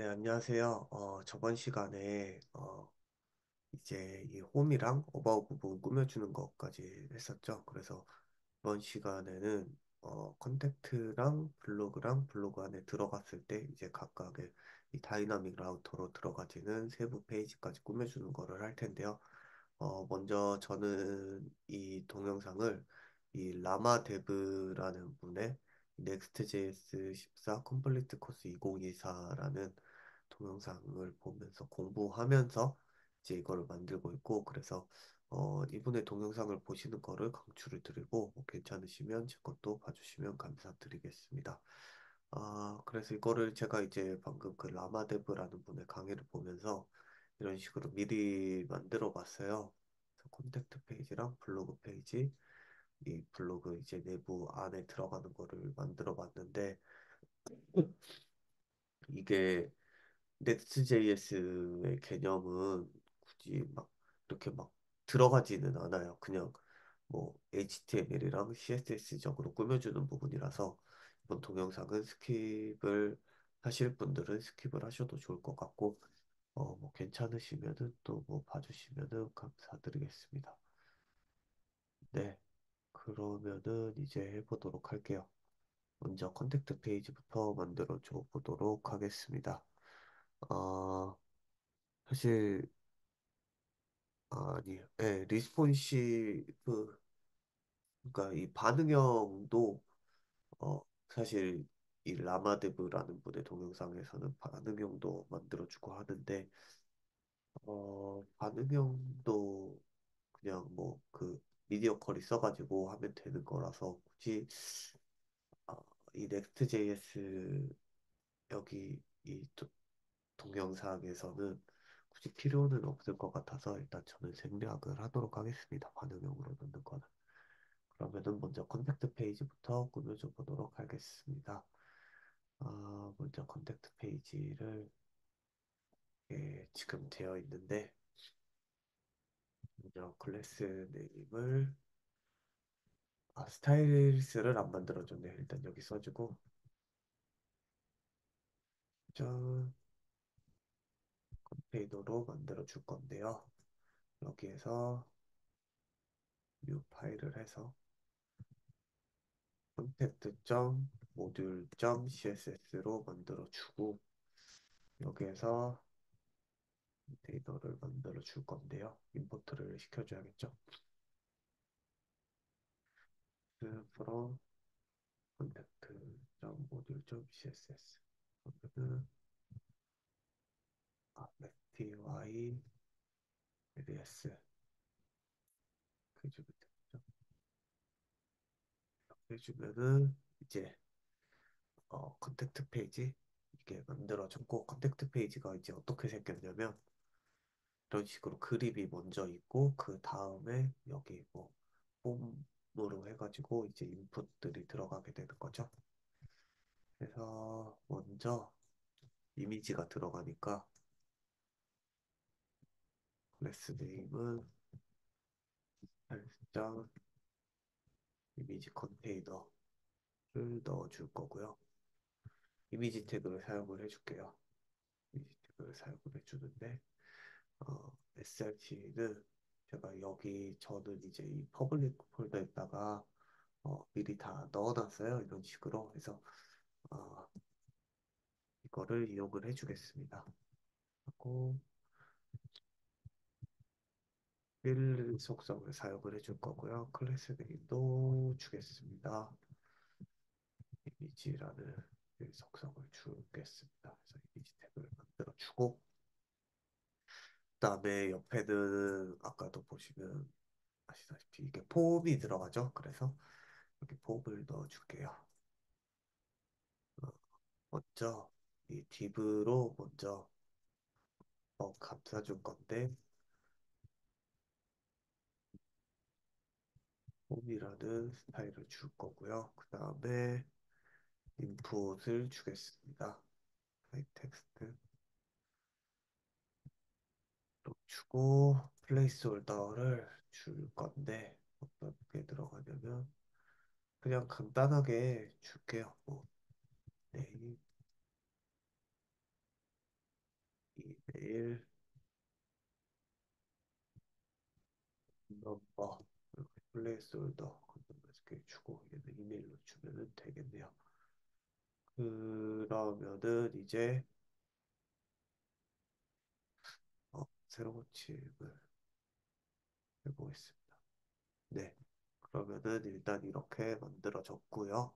네, 안녕하세요. 저번 시간에 이제 이 홈이랑 어바웃 부분 꾸며주는 것까지 했었죠. 그래서 이번 시간에는 컨택트랑 블로그랑 블로그 안에 들어갔을 때 이제 각각의 이 다이나믹 라우터로 들어가지는 세부 페이지까지 꾸며주는 거를 할 텐데요. 먼저 저는 이 동영상을 이 라마데브라는 분의 Next.js 14 컴플리트 코스 2024라는 동영상을 보면서 공부하면서 이제 이거를 만들고 있고, 그래서 이분의 동영상을 보시는 거를 강추를 드리고, 뭐 괜찮으시면 제 것도 봐주시면 감사드리겠습니다. 그래서 이거를 제가 이제 방금 그 라마데브라는 분의 강의를 보면서 이런 식으로 미리 만들어 봤어요. 그래서 콘택트 페이지랑 블로그 페이지, 이 블로그 이제 내부 안에 들어가는 거를 만들어 봤는데, 이게 Next.js의 개념은 굳이 막 이렇게 막 들어가지는 않아요. 그냥 뭐 HTML이랑 CSS적으로 꾸며주는 부분이라서 이번 동영상은 스킵을 하실 분들은 스킵을 하셔도 좋을 것 같고, 뭐 괜찮으시면은 또 뭐 봐주시면은 감사드리겠습니다. 네, 그러면은 이제 해보도록 할게요. 먼저 컨택트 페이지부터 만들어 줘 보도록 하겠습니다. 어, 사실 아니에요. 네, 리스폰시브, 그러니까 이 반응형도 사실 이 라마데브라는 분의 동영상에서는 반응형도 만들어주고 하는데, 반응형도 그냥 뭐 그 미디어 컬이 써가지고 하면 되는 거라서 굳이 어, 이 Next.js 여기 이 동영상에서는 굳이 필요는 없을 것 같아서 일단 저는 생략을 하도록 하겠습니다. 반응형으로 넣는 거는. 그러면은 먼저 컨택트 페이지부터 꾸며줘 보도록 하겠습니다. 먼저 컨택트 페이지를 지금 되어 있는데, 먼저 클래스 네임을 스타일스를 안 만들어줬네. 일단 여기 써주고, 전 컨테이너로 만들어 줄 건데요. 여기에서 new 파일을 해서 content.module.css로 만들어 주고, 여기에서 컨테이너를 만들어 줄 건데요. 임포트를 시켜줘야겠죠. from content.module.css 그러면은 ty ls 해주면 되죠. 해주면은 이제 컨택트 페이지 이게 만들어졌고, 컨택트 페이지가 이제 어떻게 생겼냐면 이런 식으로 그림이 먼저 있고 그 다음에 여기 뭐 폼으로 해가지고 이제 인풋들이 들어가게 되는 거죠. 그래서 먼저 이미지가 들어가니까 클래스 네임은 살짝 이미지 컨테이너를 넣어줄 거고요. 이미지 태그를 사용을 해줄게요. 이미지 태그를 사용을 해주는데, srt는 제가 여기 저는 이제 이 퍼블릭 폴더에다가 미리 다 넣어놨어요. 이런 식으로 해서 어, 이거를 이용을 해주겠습니다. 하고 필 속성을 사용을 해줄 거고요. 클래스 네임도 주겠습니다. 이미지라는 필 속성을 주겠습니다. 그래서 이미지 태그를 만들어 주고, 그다음에 옆에는 아까도 보시면 아시다시피 이게 폼이 들어가죠. 그래서 여기 폼을 넣어줄게요. 어, 먼저 이 div로 먼저 감싸줄 건데, 폼이라는 스타일을 줄 거고요. 그 다음에 인풋을 주겠습니다. 텍스트 주고 플레이스홀더를 줄 건데 어떻게 들어가냐면 그냥 간단하게 줄게요. 뭐 네임 메일 넘버 플레이스홀더 컨트롤 주고 얘는 이메일로 주면은 되겠네요. 그러면은 이제 새로운 칩을 해보겠습니다. 네. 그러면은 일단 이렇게 만들어졌고요.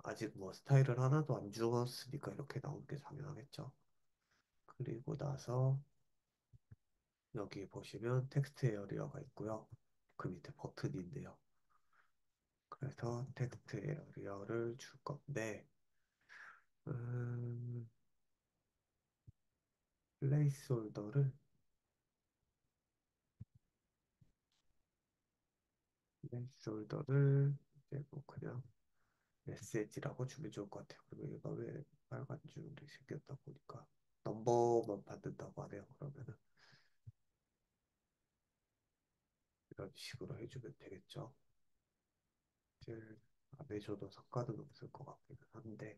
아직 뭐 스타일을 하나도 안 주었으니까 이렇게 나온 게 당연하겠죠. 그리고 나서 여기 보시면 텍스트 에어리어가 있고요. 그 밑에 버튼이 있네요. 그래서 텍스트 에어리어를 줄 건데 음, 플레이스홀더를 플레이스홀더를 이제 뭐 그냥 메시지라고 주면 좋을 것 같아요. 그리고 얘가 왜 빨간 줄이 생겼다 보니까 넘버만 받는다고 하네요. 그러면은 이런 식으로 해주면 되겠죠. 이제 안 해줘도 상관은 없을 것 같기는 한데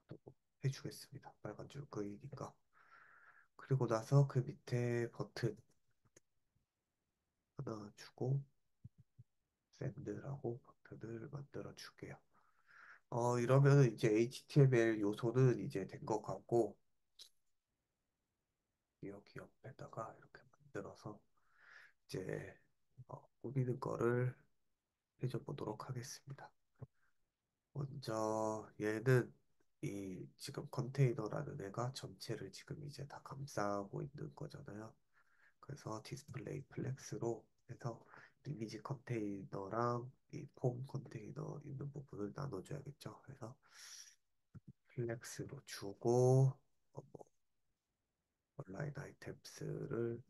또 해주겠습니다. 빨간 줄 끄이니까. 그리고 나서 그 밑에 버튼 하나 주고 샌드라고 버튼을 만들어 줄게요. 이러면은 이제 HTML 요소는 이제 된 것 같고 여기 옆에다가 이렇게 만들어서 이제 꾸미는 거를 해줘 보도록 하겠습니다. 먼저 얘는 이 지금 컨테이너라는 애가 전체를 지금 이제 다 감싸고 있는 거잖아요. 그래서 디스플레이 플렉스로 해서 이미지 컨테이너랑 이 폼 컨테이너 있는 부분을 나눠줘야겠죠. 그래서 플렉스로 주고 뭐 온라인 아이템스를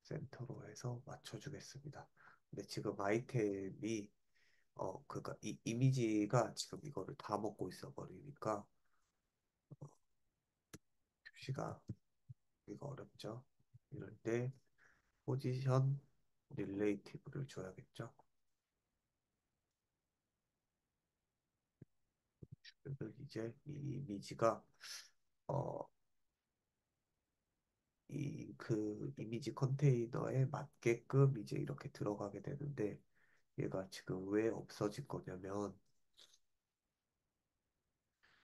센터로 해서 맞춰주겠습니다. 근데 지금 아이템이 그러니까 이 이미지가 지금 이거를 다 먹고 있어 버리니까 표시가 이거 어렵죠. 이럴 때 포지션 릴레이티브를 줘야겠죠. 그러면 이제 이 이미지가 어, 이 그 이미지 컨테이너에 맞게끔 이제 이렇게 들어가게 되는데 얘가 지금 왜 없어진 거냐면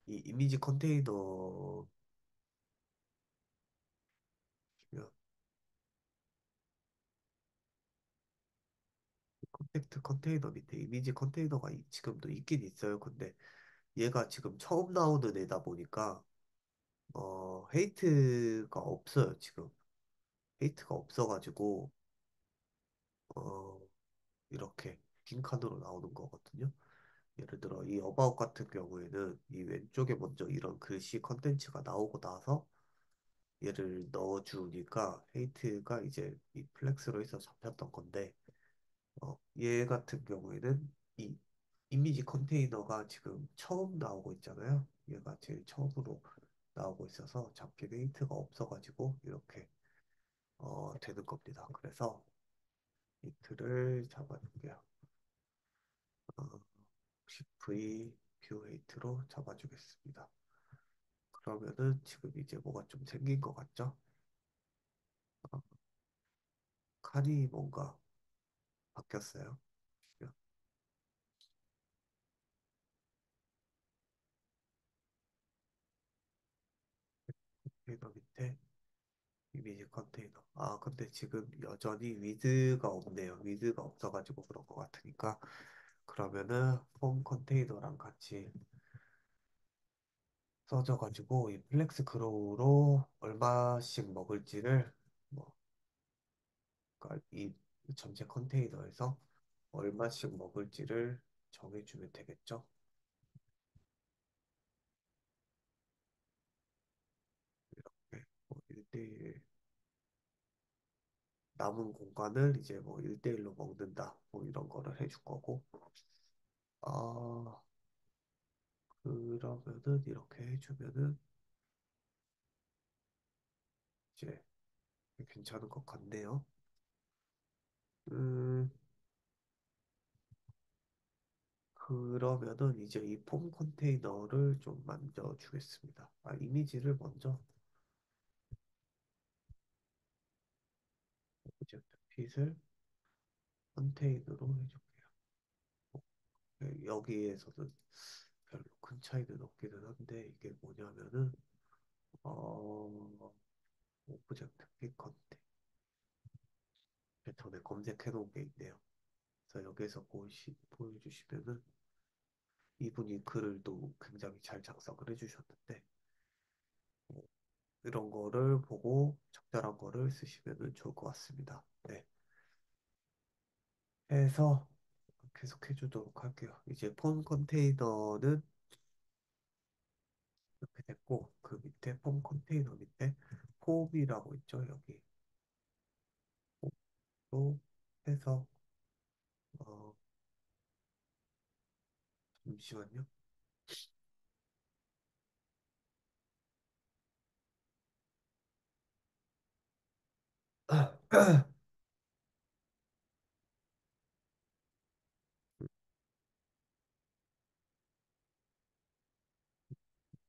이 이미지 컨테이너 콘텍트 컨테이너 밑에 이미지 컨테이너가 지금도 있긴 있어요. 근데 얘가 지금 처음 나오는 애다 보니까 헤이트가 없어요. 지금 헤이트가 없어가지고 어 이렇게 빈칸으로 나오는 거거든요. 예를 들어 이 어바웃 같은 경우에는 이 왼쪽에 먼저 이런 글씨 컨텐츠가 나오고 나서 얘를 넣어주니까 헤이트가 이제 이 플렉스로 해서 잡혔던 건데 얘 같은 경우에는 이 이미지 컨테이너가 지금 처음 나오고 있잖아요. 얘가 제일 처음으로 나오고 있어서 잡힌 힌트가 없어가지고 이렇게 되는 겁니다. 그래서 힌트를 잡아줄게요. 어, V 뷰 헤이트로 잡아주겠습니다. 그러면은 지금 이제 뭐가 좀 생긴 것 같죠? 어, 칸이 뭔가 바뀌었어요. 컨테이너 밑에 이미지 컨테이너. 아, 근데 지금 여전히 위드가 없네요. 위드가 없어가지고 그런 것 같으니까. 그러면은 폼 컨테이너랑 같이 써져가지고 이 플렉스 그로우로 얼마씩 먹을지를 뭐, 그러니까 이 전체 컨테이너에서 얼마씩 먹을지를 정해주면 되겠죠. 이렇게 뭐 1대1 남은 공간을 이제 뭐 1대1로 먹는다. 뭐 이런 거를 해줄 거고. 아, 그러면은 이렇게 해주면은 이제 괜찮은 것 같네요. 음, 그러면은 이제 이 폼 컨테이너를 좀 만져 주겠습니다. 아, 이미지를 먼저. 오브젝트 핏을 컨테이너로 해줄게요. 네, 여기에서는 별로 큰 차이는 없기는 한데 이게 뭐냐면은 어 오브젝트 핏 컨테 전에 검색해 놓은 게 있네요. 그래서 여기에서 보여주시면은 이분이 글을 또 굉장히 잘 작성을 해주셨는데 이런 거를 보고 적절한 거를 쓰시면 좋을 것 같습니다. 네. 해서 계속 해주도록 할게요. 이제 폰 컨테이너는 이렇게 됐고 그 밑에 폰 컨테이너 밑에 폼이라고 있죠. 여기 또 해서 어, 잠시만요.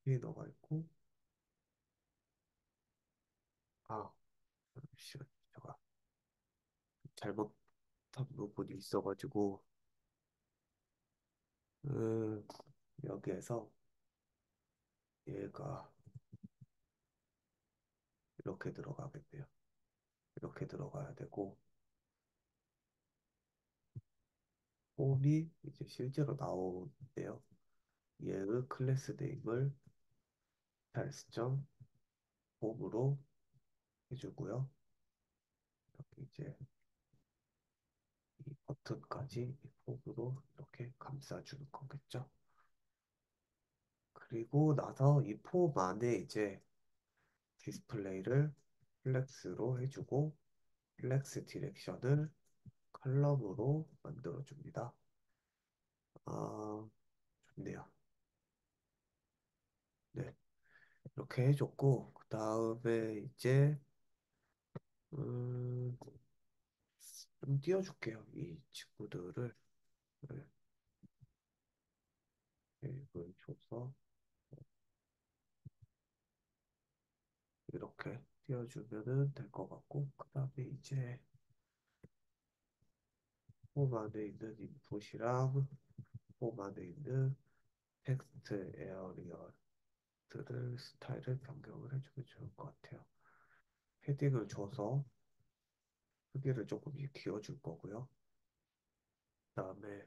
컨테이너가 있고 아 잠시만 제가 잘못한 부분이 있어가지고 음, 여기에서 얘가 이렇게 들어가겠네요. 이렇게 들어가야 되고 폼이 이제 실제로 나오는데요. 얘의 클래스 네임을 달스점 폼으로 해주고요. 여기 이제 이 버튼까지 이 폼으로 이렇게 감싸주는 거겠죠. 그리고 나서 이 폼 안에 이제 디스플레이를 플렉스로 해주고 플렉스 디렉션을 컬럼으로 만들어줍니다. 아, 좋네요. 네, 이렇게 해줬고 그 다음에 이제 음, 좀 띄워줄게요. 이 친구들을 네, 이걸 줘서 이렇게 띄워주면은 될 것 같고 그 다음에 이제 폼 안에 있는 인풋이랑 폼 안에 있는 텍스트 에어리어들을 스타일을 변경을 해주면 좋을 것 같아요. 헤딩을 줘서 크기를 조금씩 키워줄 거고요. 그다음에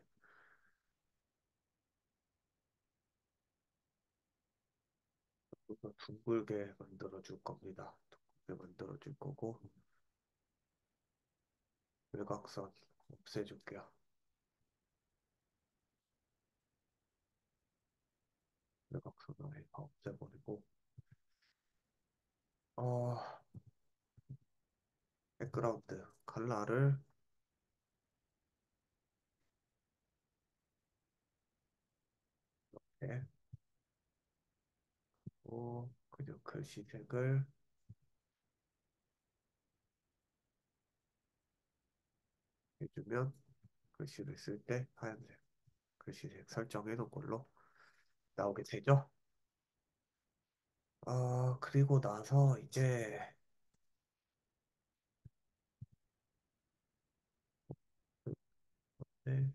이거 둥글게 만들어 줄 겁니다. 둥글게 만들어 줄 거고 외곽선 없애줄게요. 외곽선을 아예 다 없애버리고 어 백그라운드 컬러를 네, 그냥 글씨색을 해주면 글씨를 쓸 때 하얀색 글씨색 설정해 놓은 걸로 나오게 되죠. 그리고 나서 이제 네,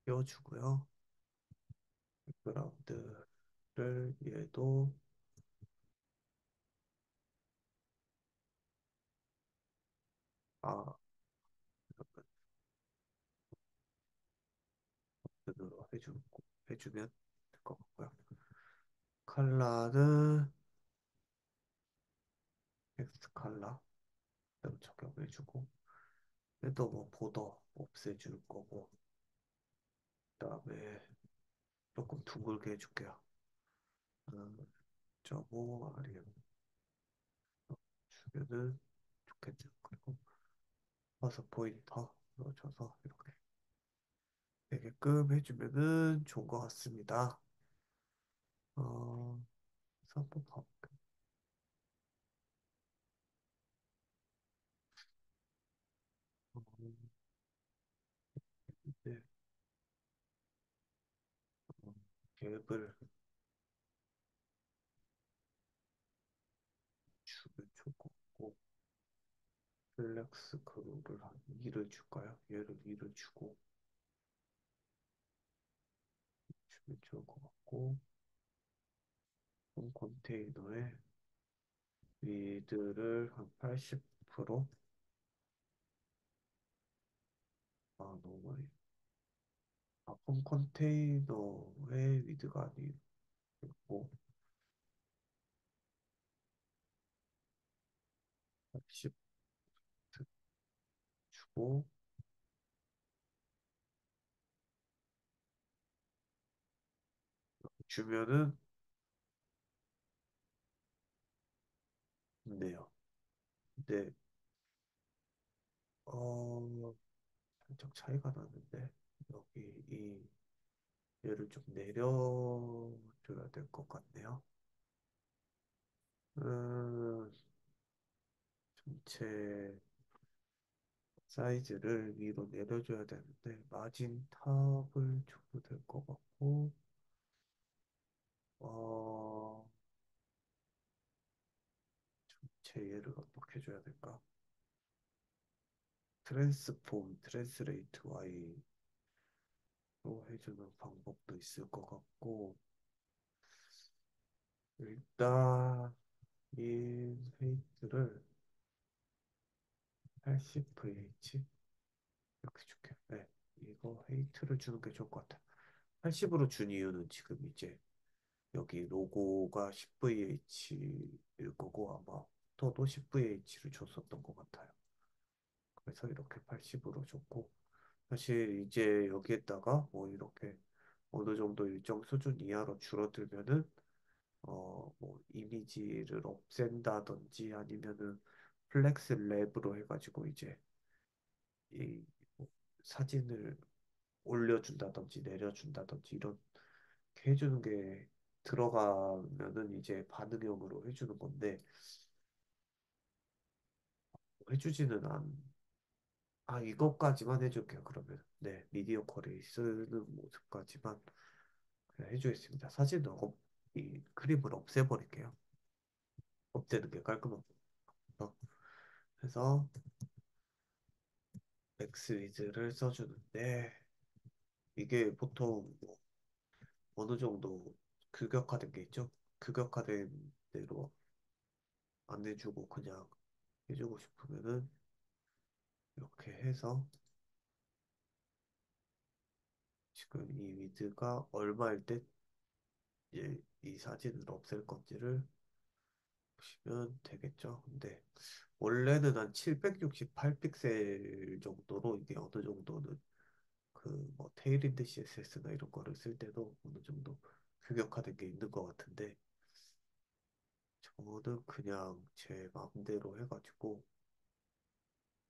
띄워주고요. 백그라운드를 얘도 아 으로 해주면 될 것 같고요. 컬러는 텍스트 컬러 대로 적용해주고 얘도 뭐 보더 없애줄 거고 그다음에 조금 둥글게 해줄게요. 점오 아리에 주면은 좋겠죠. 그리고 버섯 포인터 넣어줘서 이렇게 되게끔 해주면은 좋은 것 같습니다. 그래서 한번 봐볼게요. 네, 어, 갭을 플렉스 크루를 한 2를 줄까요? 얘를 2를 주고 주면 좋을 것 같고 홈 컨테이너에 위드를 한 80%. 아 너무 많이. 홈 컨테이너에 위드가 아니고 80 주고 주면은 네요. 근데 살짝 차이가 나는데 여기 이 얘를 좀 내려줘야 될 것 같네요. 음, 전체 사이즈를 위로 내려줘야 되는데 마진 탑을 줘도 될 것 같고 어, 전체 얘를 어떻게 줘야 될까? 트랜스폼, 트랜스레이트 Y로 해주는 방법도 있을 것 같고 일단 이 헤이트를 80VH 이렇게 줄게. 네, 이거 헤이트를 주는 게 좋을 것 같아. 80으로 준 이유는 지금 이제 여기 로고가 10VH일 거고 아마 또도 10VH를 줬었던 것 같아요. 그래서 이렇게 80으로 줬고 사실 이제 여기에다가 뭐 이렇게 어느 정도 일정 수준 이하로 줄어들면은 뭐 이미지를 없앤다든지 아니면은 플렉스 랩으로 해가지고 이제 이뭐 사진을 올려준다든지 내려준다든지 이런 게 해주는 게 들어가면은 이제 반응형으로 해주는 건데 해주지는 이것까지만 해줄게요. 그러면 네 미디어 퀄이 쓰는 모습까지만 그냥 해주겠습니다. 사진은 이 그림을 없애버릴게요. 없애는 게 깔끔하고 그래서 맥스 위즈를 써주는데 이게 보통 뭐 어느 정도 규격화된 게 있죠. 규격화된 대로 안 해주고 그냥 해주고 싶으면은 이렇게 해서 지금 이 위드가 얼마일 때 이제 이 사진을 없앨 건지를 보시면 되겠죠. 근데 원래는 한 768픽셀 정도로 이게 어느 정도는 그 뭐 테일인드 CSS나 이런 거를 쓸 때도 어느 정도 규격화된 게 있는 것 같은데 저는 그냥 제 마음대로 해가지고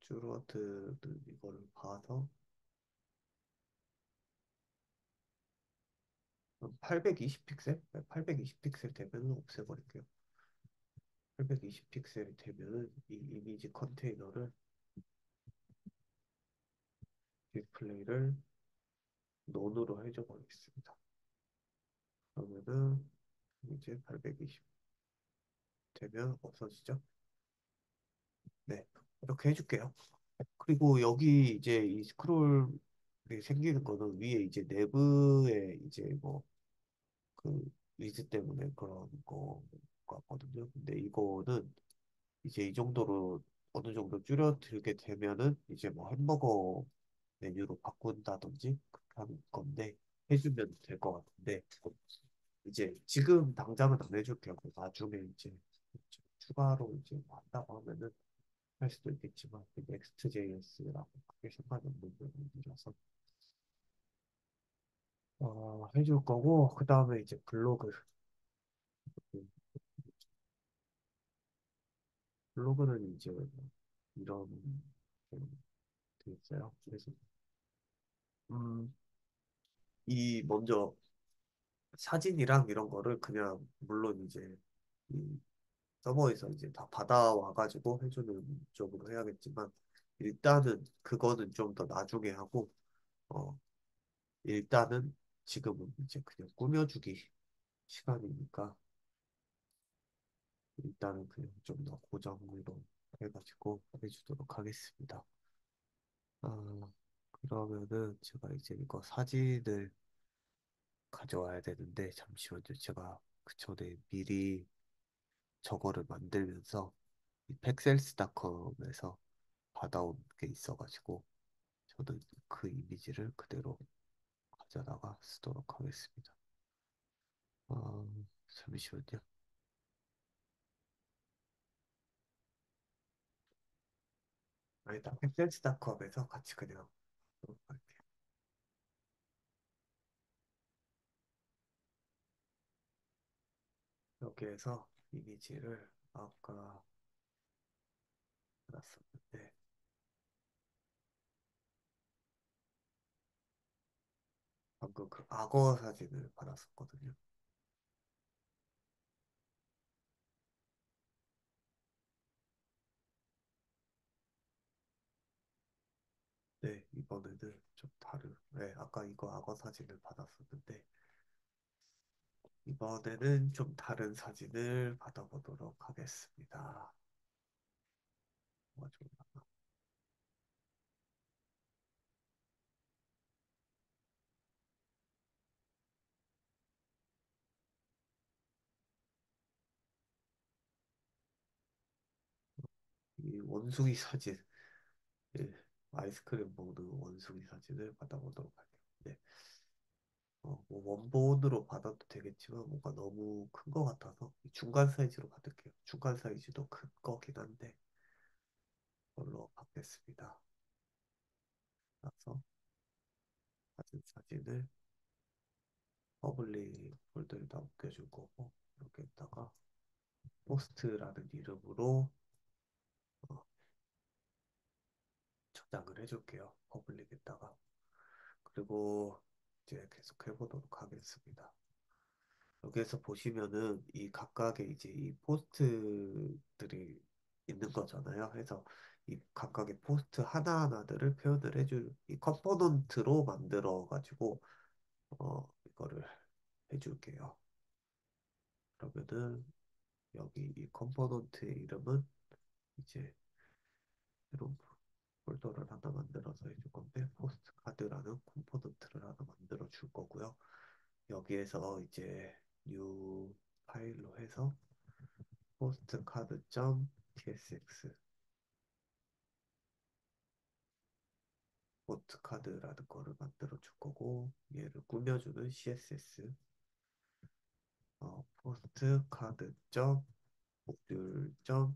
줄어드는 이거를 봐서 820픽셀? 820픽셀 되면 없애버릴게요. 820픽셀이 되면 이 이미지 컨테이너를 디스플레이를 논으로 해줘 버리겠습니다. 그러면은 이제 820 되면 없어지죠? 네, 이렇게 해줄게요. 그리고 여기 이제 이 스크롤이 생기는 거는 위에 이제 내부에 이제 뭐 그 위즈 때문에 그런 거 같거든요. 근데 이거는 이제 이 정도로 어느 정도 줄여들게 되면은 이제 뭐 햄버거 메뉴로 바꾼다든지 그렇게 하는 건데 해주면 될 것 같은데 이제 지금 당장은 안 해줄게요. 그 나중에 이제 추가로 이제 뭐 한다고 하면은 할 수도 있겠지만 Next.js라고 크게 상관이 없는 부분이라서 해줄 거고 그 다음에 이제 블로그는 이제 뭐 이런 게 있어요. 그래서 음, 이 먼저 사진이랑 이런 거를 그냥 물론 이제 이 서버에서 이제 다 받아와가지고 해주는 쪽으로 해야겠지만 일단은 그거는 좀 더 나중에 하고 어 일단은 지금은 이제 그냥 꾸며주기 시간이니까 일단은 그냥 좀 더 고정으로 해가지고 해주도록 하겠습니다. 아, 그러면은 제가 이제 이거 사진을 가져와야 되는데 잠시만요. 제가 그 전에 미리 저거를 만들면서 이 팩셀스닷컴에서 받아온 게 있어가지고 저는 그 이미지를 그대로 가져다가 쓰도록 하겠습니다. 아, 잠시만요. 일단 팩셀스닷컴에서 같이 그냥 하도록 할게요. 여기에서 이미지를 아까 받았었는데 방금 그 악어 사진을 받았었거든요. 네, 이번에는 좀 다른, 네, 아까 이거 악어 사진을 받았었는데 이번에는 좀 다른 사진을 받아보도록 하겠습니다. 뭐가 좋나? 이 원숭이 사진, 예, 아이스크림 먹는 원숭이 사진을 받아보도록 할게요. 네, 뭐 원본으로 받아도 되겠지만 뭔가 너무 큰 거 같아서 중간 사이즈로 받을게요. 중간 사이즈도 큰 거긴 한데 그걸로 받겠습니다. 그래서 사진을 퍼블릭 폴더에다 옮겨줄 거고 여기에다가 포스트라는 이름으로 어, 저장을 해줄게요. 퍼블릭에다가 그리고 이제 계속 해보도록 하겠습니다. 여기에서 보시면은 이 각각의 이제 이 포스트들이 있는 거잖아요. 그래서 이 각각의 포스트 하나하나들을 표현을 해줄 이 컴포넌트로 만들어 가지고 이거를 해줄게요. 그러면은 여기 이 컴포넌트의 이름은 이제 새로운 폴더를 하나 만들어서 해줄 건데 포스트 카드라는 컴포넌트를 하나 만들어 줄 거고요. 여기에서 이제 뉴 파일로 해서 포스트 카드 점 tsx 포스트 카드라는 거를 만들어 줄 거고 얘를 꾸며주는 css 포스트 카드 점 모듈 점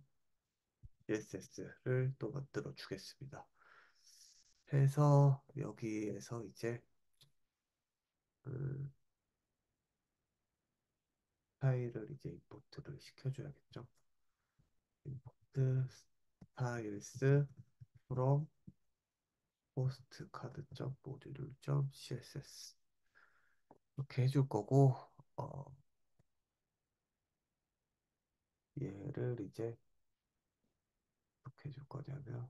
css를 또 만들어 주겠습니다. 해서 여기에서 이제 음, 파일을 이제 임포트를 시켜줘야겠죠. 임포트 스타일스 from 포스트 카드 점 모듈 점 css 이렇게 해줄 거고 어, 얘를 이제 어떻게 해줄 거냐면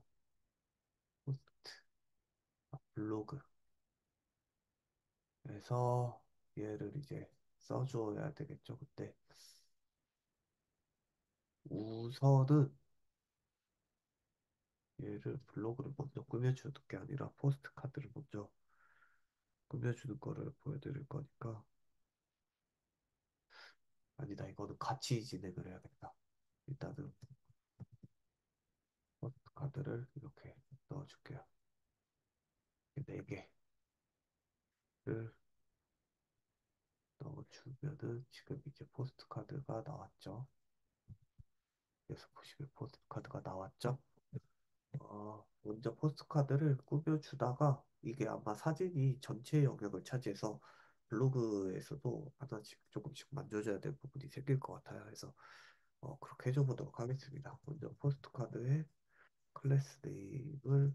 포스트 블로그에서 얘를 이제 써줘야 되겠죠. 그때 우선은 얘를 블로그를 먼저 꾸며주는 게 아니라 포스트 카드를 먼저 꾸며주는 거를 보여드릴 거니까 아니다 이거는 같이 진행을 해야겠다. 일단은 포스트 카드를 이렇게 넣어줄게요. 4개를 넣어주면은 지금 이제 포스트 카드가 나왔죠. 그래서 보시면 포스트 카드가 나왔죠. 먼저 포스트카드를 꾸며주다가 이게 아마 사진이 전체 영역을 차지해서 블로그에서도 하나씩 조금씩 만져줘야 될 부분이 생길 것 같아요. 그래서 그렇게 해줘 보도록 하겠습니다. 먼저 포스트카드의 클래스 네임을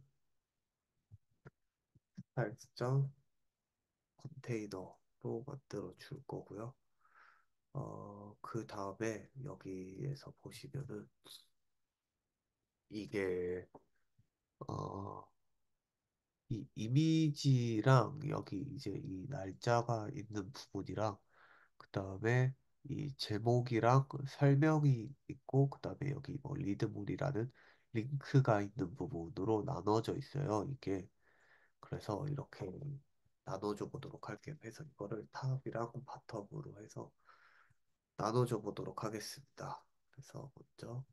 스타일스장 컨테이너로 만들어 줄 거고요. 그 다음에 여기에서 보시면은 이게 어, 이 이미지랑 여기 이제 이 날짜가 있는 부분이랑 그 다음에 이 제목이랑 그 설명이 있고 그 다음에 여기 뭐 리드물이라는 링크가 있는 부분으로 나눠져 있어요. 이게 그래서 이렇게 나눠줘 보도록 할게요. 그래서 이거를 탑이랑 바텀으로 해서 나눠줘 보도록 하겠습니다. 그래서 먼저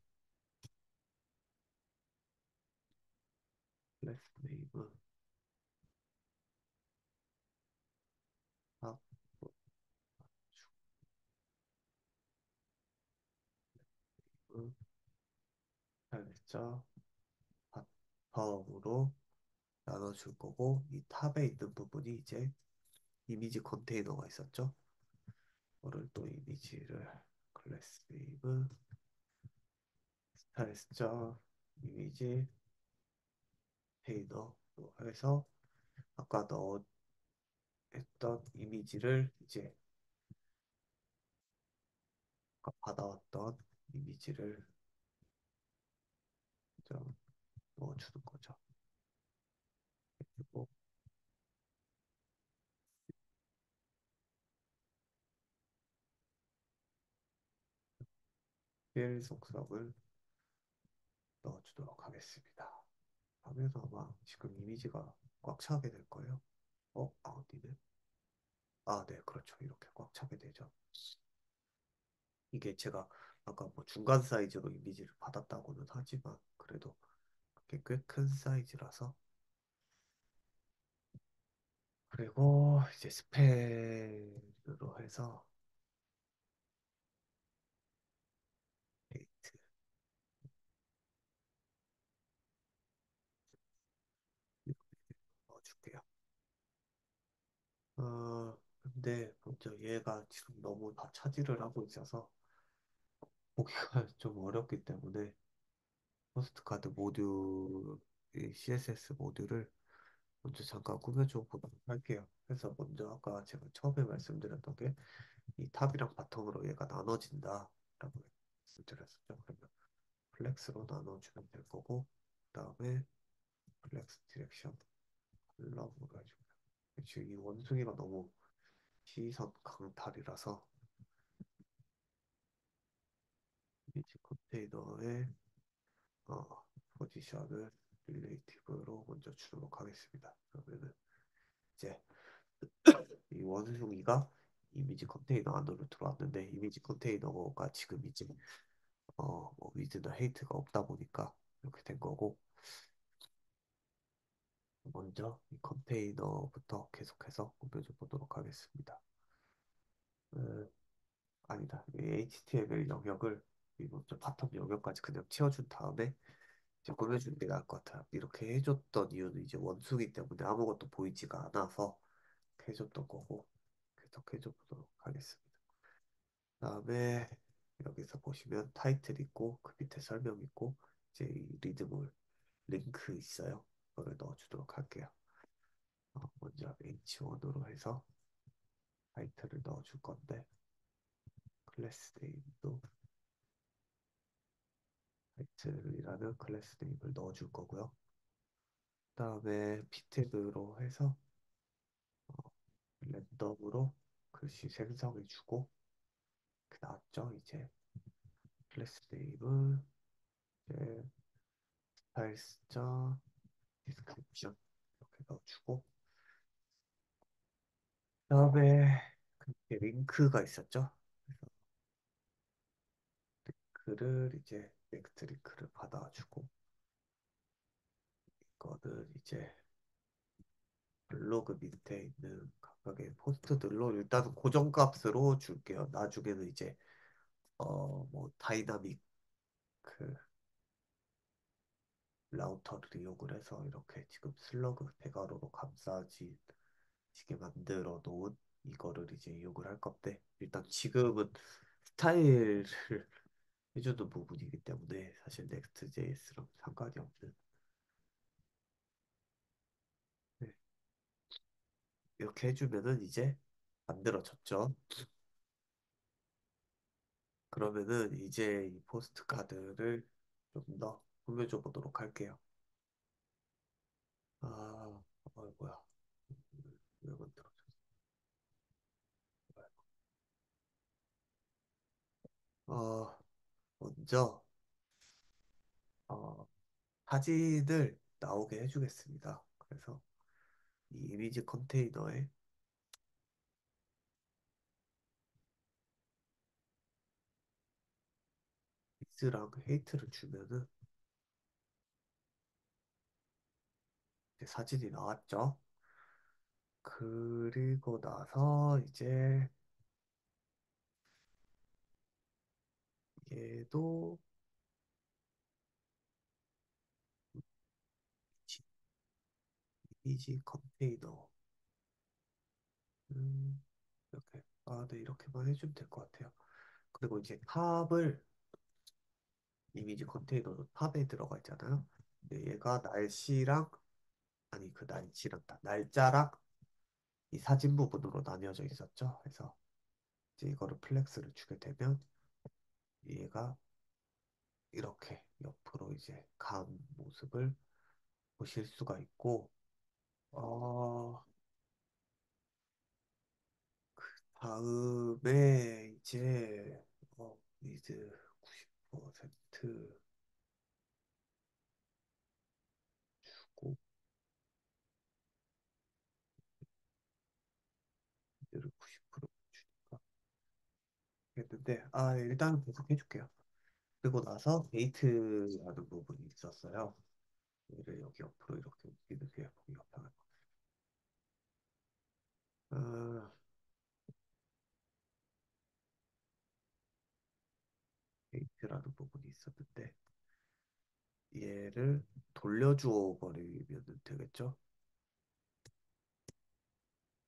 클래스 네임은 탑, 음, 살짝 바텀으로 나눠줄 거고 이 탑에 있는 부분이 이제 이미지 컨테이너가 있었죠. 이거를 또 이미지를 클래스 네임은 살짝 이미지 컨테이너로 해서 아까 넣었던 이미지를 이제 아까 받아왔던 이미지를 좀 넣어주는 거죠. 그리고 필 속성을 넣어주도록 하겠습니다. 하면 아마 지금 이미지가 꽉 차게 될 거예요. 어디네? 아, 네, 그렇죠. 이렇게 꽉 차게 되죠. 이게 제가 아까 뭐 중간 사이즈로 이미지를 받았다고는 하지만 그래도 그게 꽤 큰 사이즈라서 그리고 이제 스펠으로 해서 데이트 넣어줄게요. 근데 먼저 얘가 지금 너무 다 차지를 하고 있어서 보기가 좀 어렵기 때문에 포스트 카드 모듈, 이 CSS 모듈을 먼저 잠깐 꾸며줘 보도록 할게요. 그래서 먼저 아까 제가 처음에 말씀드렸던 게 이 탑이랑 바텀으로 얘가 나눠진다라고 말씀드렸었죠. 그러면 플렉스로 나눠주면 될 거고 그다음에 플렉스 디렉션 컬럼으로 해주고요. 지금 이 원숭이가 너무 시선 강탈이라서 이미지 컨테이너에 포지션을 릴레이티브로 먼저 주도록 하겠습니다. 그러면은 이제 이 원숭이가 이미지 컨테이너 안으로 들어왔는데 이미지 컨테이너가 지금 이제 뭐 위드나 헤이트가 없다 보니까 이렇게 된 거고 먼저 이 컨테이너부터 계속해서 꾸며줘 보도록 하겠습니다. 음, 아니다. 이 HTML 영역을 이 먼저 바텀 영역까지 그냥 채워준 다음에 이제 꾸며주는 게 나을 것 같아요. 이렇게 해줬던 이유는 이제 원숭이 때문에 아무것도 보이지가 않아서 이렇게 해줬던 거고 계속 해줘 보도록 하겠습니다. 그다음에 여기서 보시면 타이틀 있고 그 밑에 설명 있고 이제 이 리드물 링크 있어요. 그거를 넣어주도록 할게요. 먼저 H1으로 해서 타이틀을 넣어줄 건데 클래스 네임도 타이틀이라는 클래스 네임을 넣어줄 거고요. 그다음에 p 태그로 해서 랜덤으로 글씨 생성해주고 그 나왔죠. 이제 클래스 네임은 이제 스타일스자 디스크립션 이렇게 넣어주고 그다음에 그 링크가 있었죠. 그래서 링크를 이제 넥스트 링크를 받아주고 이거는 이제 블로그 밑에 있는 각각의 포스트들로 일단은 고정값으로 줄게요. 나중에는 이제 뭐 다이나믹 그 라우터를 이용을 해서 이렇게 지금 슬러그 대괄호로 감싸지게 만들어 놓은 이거를 이제 이용을 할 건데 일단 지금은 스타일을 해주는 부분이기 때문에 사실 넥스트.js랑 상관이 없는 네, 이렇게 해주면은 이제 만들어졌죠. 그러면은 이제 이 포스트 카드를 좀 더 꾸며줘 보도록 할게요. 뭐야? 왜 만들어졌어? 어, 먼저 사진을 나오게 해주겠습니다. 그래서 이 이미지 컨테이너에 미스랑 헤이트를 주면은 이제 사진이 나왔죠. 그리고 나서 이제 얘도 이미지 컨테이너 이렇게 네 이렇게만 해주면 될 것 같아요. 그리고 이제 탑을 이미지 컨테이너도 탑에 들어가 있잖아요. 근데 얘가 날씨랑 아니 그 날씨란다 날짜랑 이 사진 부분으로 나뉘어져 있었죠. 그래서 이제 이거를 플렉스를 주게 되면 얘가 이렇게 옆으로 이제 간 모습을 보실 수가 있고 어 다음에 이제 미드 90% 주고 미드를 90% 주니까 했는데 일단 계속 해줄게요. 그리고 나서 데이트라는 부분이 있었어요. 얘를 여기 옆으로 이렇게 옮기는 게 보기가 편할 것 같아요. 데이트라는 부분이 있었는데 얘를 돌려주어 버리면 되겠죠?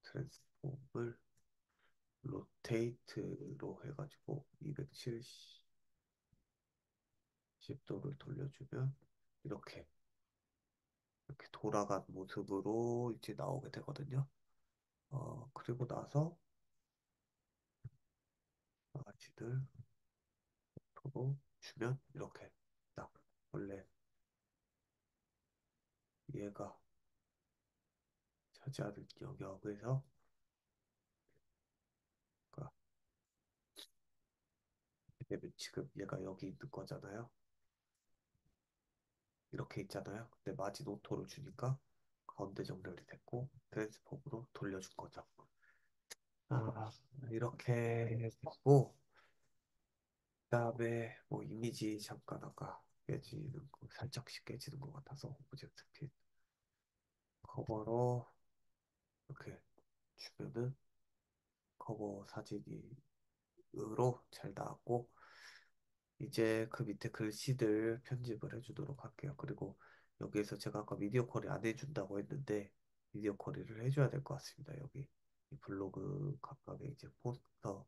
트랜스폼을 로테이트로 해가지고 270도를 돌려주면 이렇게 이렇게 돌아간 모습으로 이제 나오게 되거든요. 그리고 나서 아지를 도로 주면 이렇게 딱 원래 얘가 차지하는 영역에서 그러니까 왜냐면 지금 얘가 여기 있는 거잖아요. 이렇게 있잖아요. 근데 마진 오토를 주니까 가운데 정렬이 됐고 트랜스폼으로 돌려준 거죠. 아, 이렇게 됐고 그다음에 뭐 이미지 잠깐 아까 깨지는 거 살짝씩 깨지는 것 같아서 오브젝트 핏 커버로 이렇게 주면은 커버 사진으로 잘 나왔고 이제 그 밑에 글씨들 편집을 해주도록 할게요. 그리고 여기에서 제가 아까 미디어 쿼리 안 해준다고 했는데 미디어 쿼리를 해줘야 될 것 같습니다. 여기 이 블로그 각각의 이제 포스터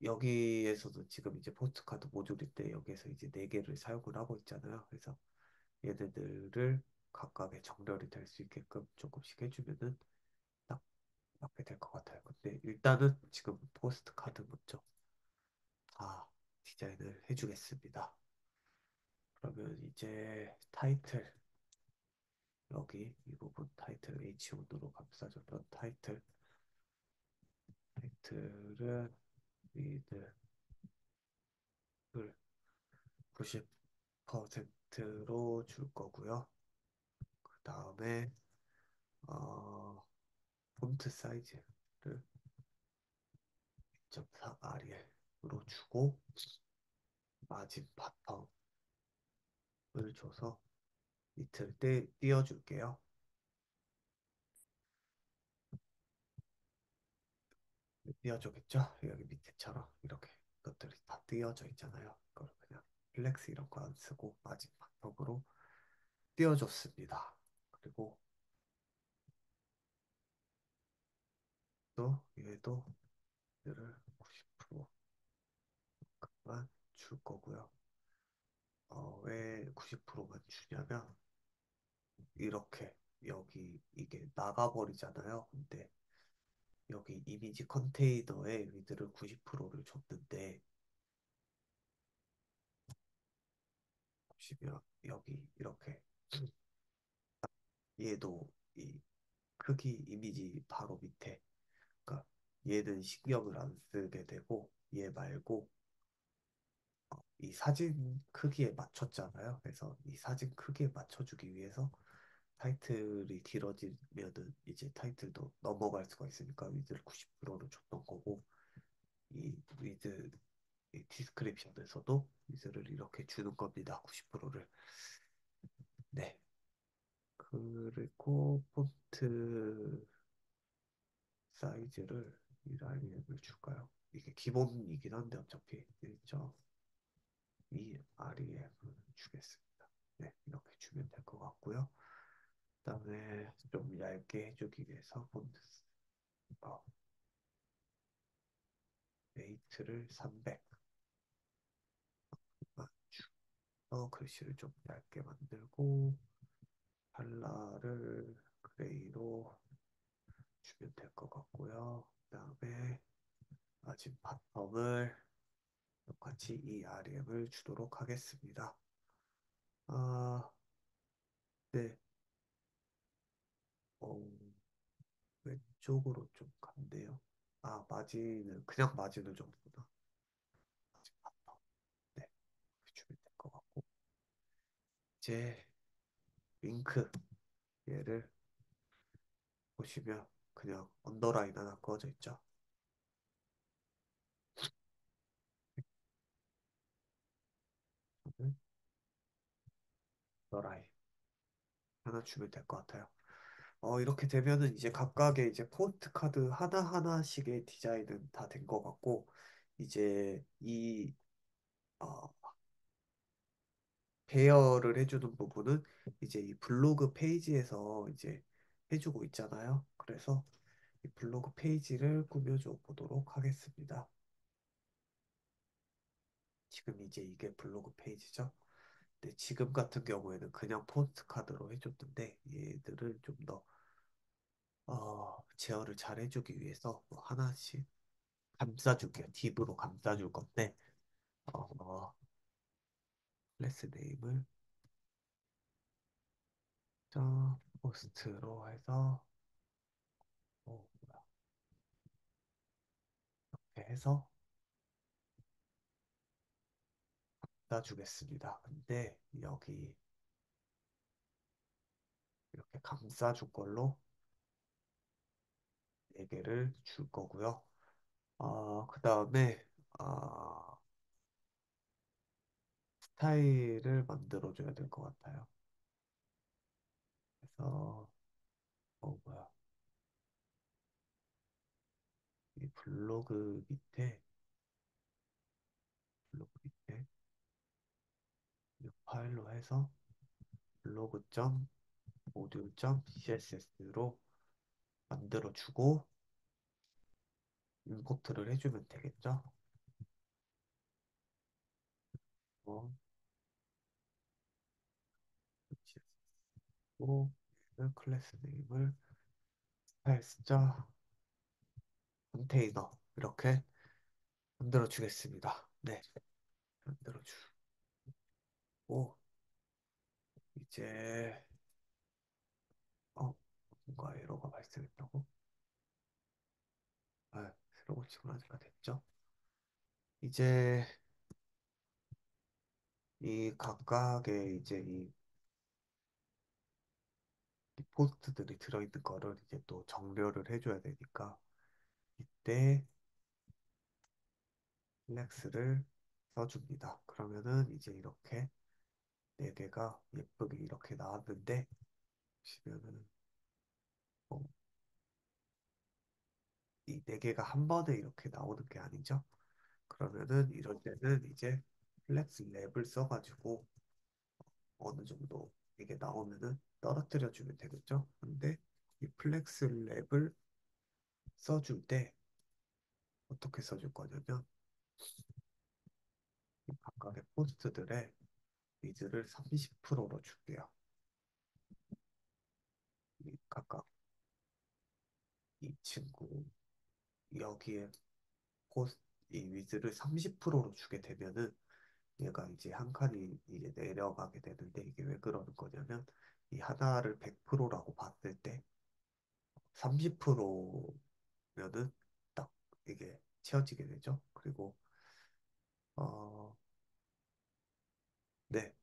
여기에서도 지금 이제 포스트카드 모듈인데 여기에서 이제 네 개를 사용을 하고 있잖아요. 그래서 얘네들을 각각의 정렬이 될 수 있게끔 조금씩 해주면은 딱 맞게 될 것 같아요. 근데 일단은 지금 포스트카드 먼저 다 디자인을 해주겠습니다. 그러면 이제 타이틀 여기 이 부분 타이틀 H1으로 감싸줬던 타이틀은 위드를 90%로 줄 거고요. 그 다음에 어, 폰트 사이즈를 2.4 RL으로 주고 마진 바텀을 줘서 밑을 띄워줄게요. 띄워주겠죠? 여기 밑에처럼 이렇게 것들이 다 띄워져 있잖아요. 그걸 그냥 플렉스 이런 거 안 쓰고 마진 바텀으로 띄워줬습니다. 그리고 또 얘도 얘를 90%만 줄 거고요. 왜 90%만 주냐면 이렇게 여기 이게 나가버리잖아요. 근데 여기 이미지 컨테이너에 위드를 90%를 줬는데 보시면 여기 이렇게 얘도 이 크기 이미지 바로 밑에 그러니까 얘는 신경을 안 쓰게 되고 얘 말고 이 사진 크기에 맞췄잖아요. 그래서 이 사진 크기에 맞춰주기 위해서 타이틀이 길어지면은 이제 타이틀도 넘어갈 수가 있으니까 위드를 90%로 줬던 거고 이 위드 이 디스크립션에서도 위드를 이렇게 주는 겁니다. 90%를. 네. 그리고 폰트 사이즈를 이 라인을 줄까요? 이게 기본이긴 한데 어차피 1.2 REM을 주겠습니다. 네, 이렇게 주면 될 것 같고요. 그다음에 좀 얇게 해주기 위해서 폰트 어, 웨이트를 300 글씨를 좀 얇게 만들고 칼라를 그레이로 주면 될 것 같고요. 그다음에 마진 바텀을 똑같이 이 RM을 주도록 하겠습니다. 아, 네. 어, 왼쪽으로 좀 간대요. 아, 마진은 그냥 마진을 줬구나. 마진 바텀. 네, 이렇게 주면 될 것 같고 이제 윙크 얘를 보시면 그냥 언더라인 하나 그어져 있죠. 저는 언더라인 하나 주면 될 것 같아요. 이렇게 되면은 이제 각각의 이제 폰트 카드 하나하나씩의 디자인은 다 된 것 같고, 이제 이, 어, 배열을 해주는 부분은 이제 이 블로그 페이지에서 이제 해주고 있잖아요. 그래서 이 블로그 페이지를 꾸며줘 보도록 하겠습니다. 지금 이제 이게 블로그 페이지죠. 근데 지금 같은 경우에는 그냥 폰트 카드로 해줬는데 얘들을 좀 더 제어를 잘 해주기 위해서 뭐 하나씩 감싸줄게요. 딥으로 감싸줄 건데 어, 클래스 네임을 저 포스트로 해서 뭐야, 이렇게 해서 감싸주겠습니다. 근데 여기 이렇게 감싸줄 걸로 4개를 줄 거고요. 그 다음에 스타일을 만들어줘야 될 것 같아요. 그래서 뭐야, 이 블로그 밑에 이 파일로 해서 blog.module.css로 만들어주고 임포트를 해주면 되겠죠? 어, CSS고 클래스 네임을 스타일스자 컨테이너 이렇게 만들어 주겠습니다. 네, 만들어 주고 이제 어 뭔가 에러가 발생했다고? 새로 고치고 나니까 됐죠? 이제 이 각각의 이제 이 포스트들이 들어있는 거를 이제 또 정렬을 해줘야 되니까 이때 플렉스를 써줍니다. 그러면은 이제 이렇게 4개가 예쁘게 이렇게 나왔는데 보시면은 어, 이 4개가 한 번에 이렇게 나오는 게 아니죠. 그러면은 이럴 때는 이제 플렉스 랩을 써가지고 어느 정도 이게 나오면은 떨어뜨려 주면 되겠죠. 근데 이 플렉스 랩을 써줄 때 어떻게 써줄 거냐면 이 각각의 포스트들의 위즈를 30%로 줄게요. 이 각각 이 친구 여기에 포스 이 위즈를 30%로 주게 되면은 얘가 이제 한 칸이 이제 내려가게 되는데 이게 왜 그러는 거냐면 이 하나를 100%라고 봤을 때 30%면은 딱 이게 채워지게 되죠. 그리고 어 네,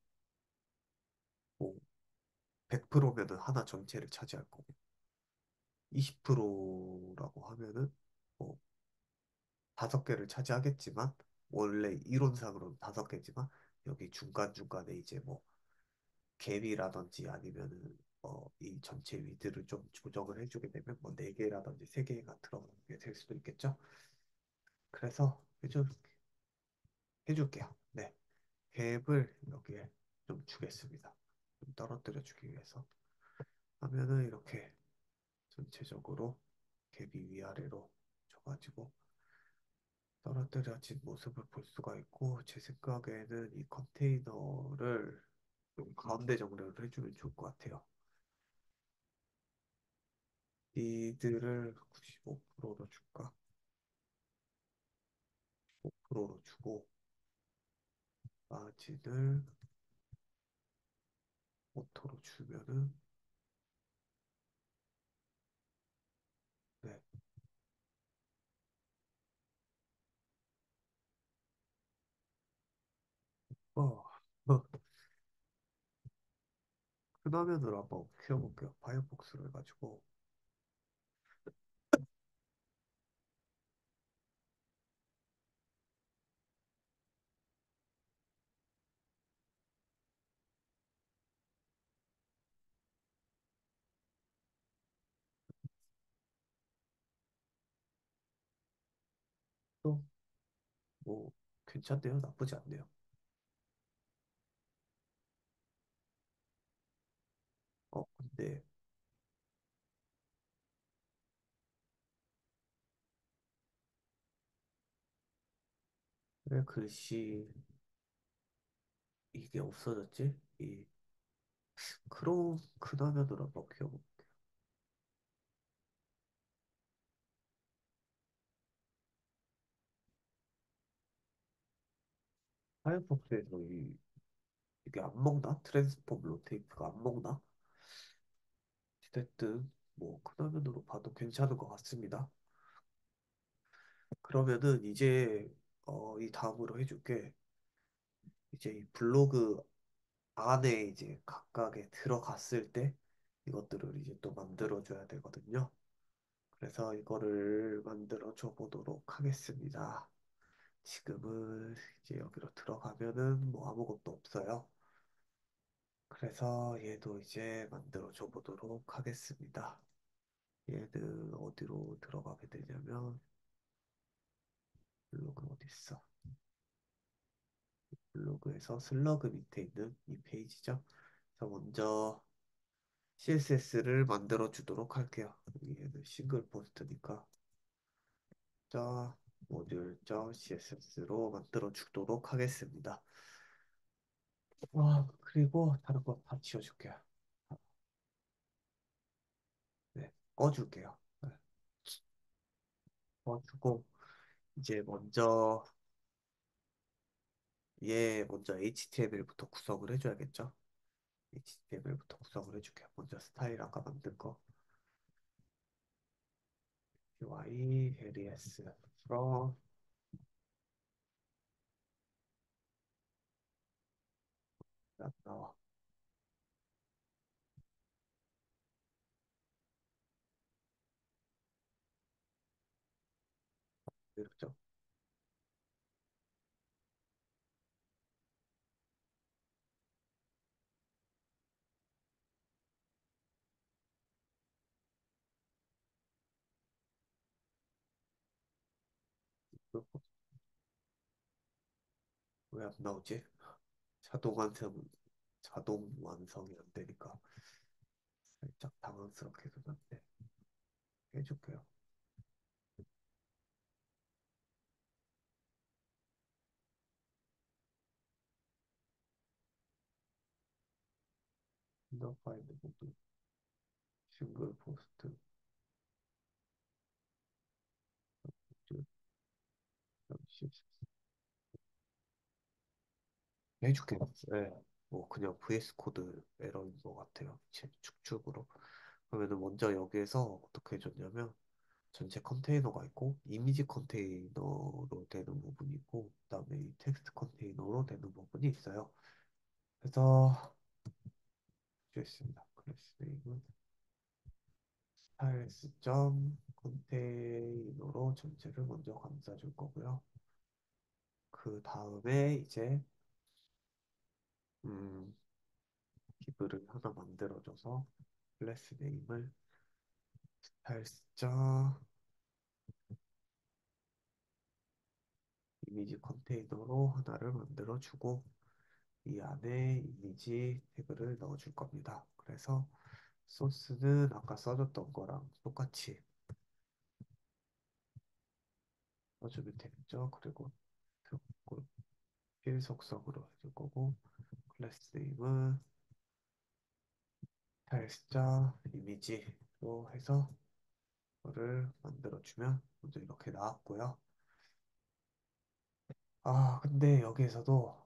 뭐 100%면은 하나 전체를 차지할 거고 20%라고 하면은 뭐 5개를 차지하겠지만 원래 이론상으로는 5개지만 여기 중간중간에 이제 뭐 갭이라든지 아니면은 이 전체 위드를 좀 조정을 해주게 되면 뭐 4개라든지 3개가 들어가게 될 수도 있겠죠. 그래서 해줄게요. 네. 갭을 여기에 좀 주겠습니다. 좀 떨어뜨려 주기 위해서 하면은 이렇게 전체적으로 갭이 위아래로 줘가지고 떨어뜨려진 모습을 볼 수가 있고 제 생각에는 이 컨테이너를 좀 가운데 정렬을 해주면 좋을 것 같아요. 이들을 95%로 줄까? 5%로 주고 마진을 5%로 주면은 네. 어, 큰 화면으로 한번 키워볼게요. 파이어폭스를 가지고 또 뭐 괜찮네요. 나쁘지 않네요. 근데 왜 글씨 이게 없어졌지? 이 크롬 큰 화면으로 한번 키워볼게요. 파이어폭스에서 이게 안 먹나? 트랜스폼 로테이프가 안 먹나? 어쨌든 뭐 큰 화면으로 봐도 괜찮은 것 같습니다. 그러면은 이제 이 다음으로 해줄게. 이제 이 블로그 안에 이제 각각에 들어갔을 때 이것들을 이제 또 만들어줘야 되거든요. 그래서 이거를 만들어줘 보도록 하겠습니다. 지금은 이제 여기로 들어가면은 뭐 아무것도 없어요. 그래서 얘도 이제 만들어줘 보도록 하겠습니다. 얘는 어디로 들어가게 되냐면 블로그 어디 있어? 블로그에서 슬러그 밑에 있는 이 페이지죠. 그래서 먼저 CSS를 만들어 주도록 할게요. 얘는 싱글 포스트니까 자 모듈 CSS로 만들어 주도록 하겠습니다. 그리고 다른 거 다 지워줄게요. 네, 꺼줄게요. 네, 꺼주고 이제 먼저 HTML부터 구성을 해줘야겠죠. HTML부터 구성을 해줄게요. 먼저 스타일 아까 만든 거 UI, LES, from 안 나와. 이렇죠. 왜 안 나오지? 자동 완성, 자동 완성이 안 되니까 살짝 당황스럽게 되는데 해줄게요. 인더 파일드 모드, 싱글 포스트, 잠시 해줄게요. 네. 뭐 그냥 VS 코드 에러인 것 같아요. 제 축축으로. 그러면은 먼저 여기에서 어떻게 해줬냐면 전체 컨테이너가 있고 이미지 컨테이너로 되는 부분이 있고 그다음에 이 텍스트 컨테이너로 되는 부분이 있어요. 그래서 주겠습니다. 클래스 네임은 스타일스 점 컨테이너로 전체를 먼저 감싸줄 거고요. 그 다음에 이제 음, 기브를 하나 만들어줘서 클래스 네임을 스타일스 점 이미지 컨테이너로 하나를 만들어주고 이 안에 이미지 태그를 넣어줄 겁니다. 그래서 소스는 아까 써줬던 거랑 똑같이 써주면 되겠죠. 그리고 필 속성으로 해줄 거고 클래스 네임은 스타일스자 이미지로 해서 그거를 만들어주면 먼저 이렇게 나왔고요. 아, 근데 여기에서도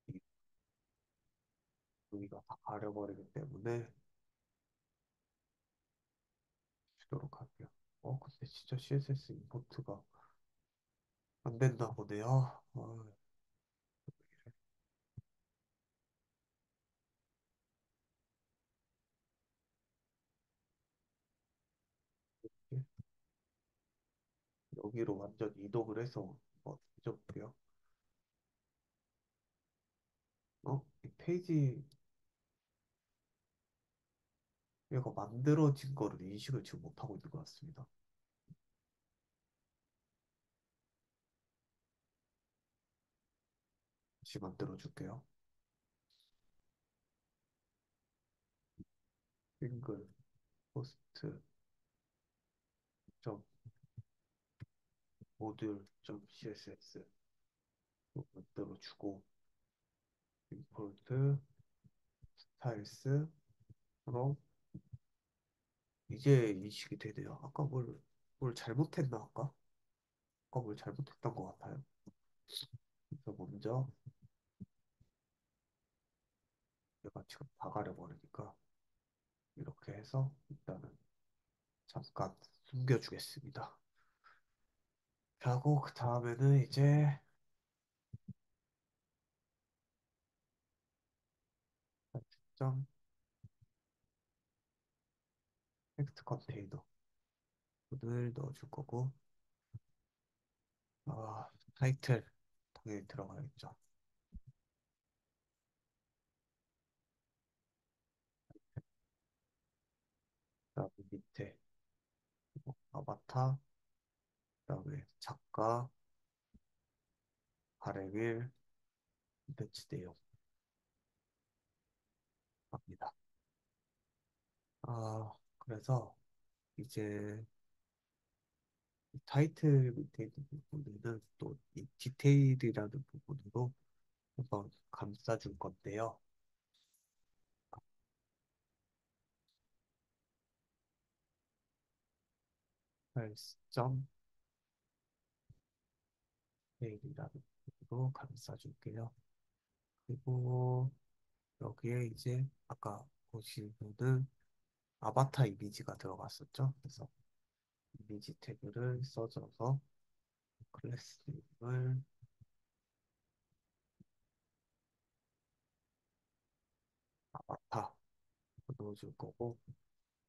이 여기가 다 가려버리기 때문에 주도록 할게요. 근데 진짜 CSS 임포트가 안 된다 보네요. 이렇게 여기로 완전 이동을 해서 잊어볼게요. 이 페이지 얘가 만들어진 거를 인식을 지금 못하고 있는 것 같습니다. 다시 만들어 줄게요. 싱글 포스트 점 모듈 점 CSS 만들어 주고 임포트 스타일스로 이제 인식이 되네요. 아까 뭘 잘못했나 아까? 아까 뭘 잘못했던 것 같아요. 그래서 먼저 내가 지금 다 가려버리니까 이렇게 해서 일단은 잠깐 숨겨주겠습니다. 하고 그 다음에는 이제 점 텍스트 컨테이너를 넣어줄 거고 타이틀 당연히 들어가야겠죠. 그다음에 밑에 아바타, 그다음에 작가, 발행일, 배치 내용 합니다. 그래서 이제 이 타이틀 밑에 있는 부분에는 또 이 디테일이라는 부분으로 한번 감싸줄 건데요. 점 디테일이라는 부분으로 감싸줄게요. 그리고 여기에 이제 아까 보시면은 아바타 이미지가 들어갔었죠. 그래서 이미지 태그를 써줘서 클래스 이름을 아바타 넣어줄 거고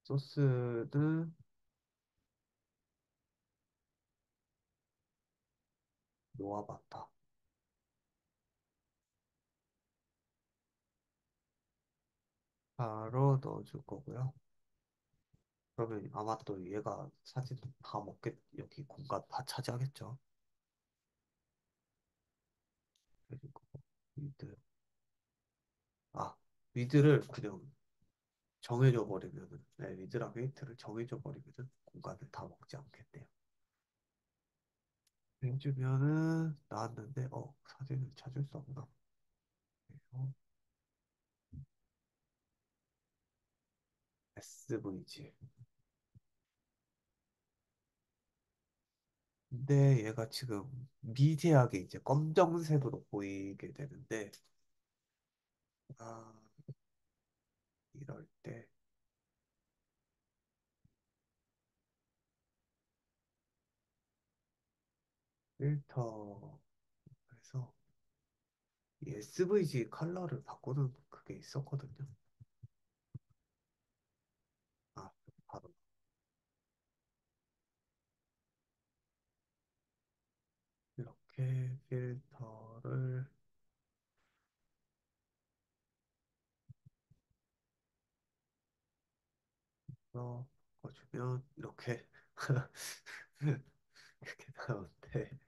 소스는 노아바타 바로 넣어줄 거고요. 그러면 아마 또 얘가 사진 다 여기 공간 다 차지하겠죠. 그리고 위드 아 위드를 그냥 정해줘 버리면은 위드랑 웨이트를 정해줘 버리면은 공간을 다 먹지 않겠네요. 해주면은 나왔는데 사진을 찾을 수 없나? 그래서 SVG 근데 얘가 지금 미세하게 이제 검정색으로 보이게 되는데, 아, 이럴 때 필터 해서 이 SVG 컬러를 바꾸는 그게 있었거든요. 아, 바로 이렇게 필터를 어, 바꿔주면 이렇게 이렇게 나오는데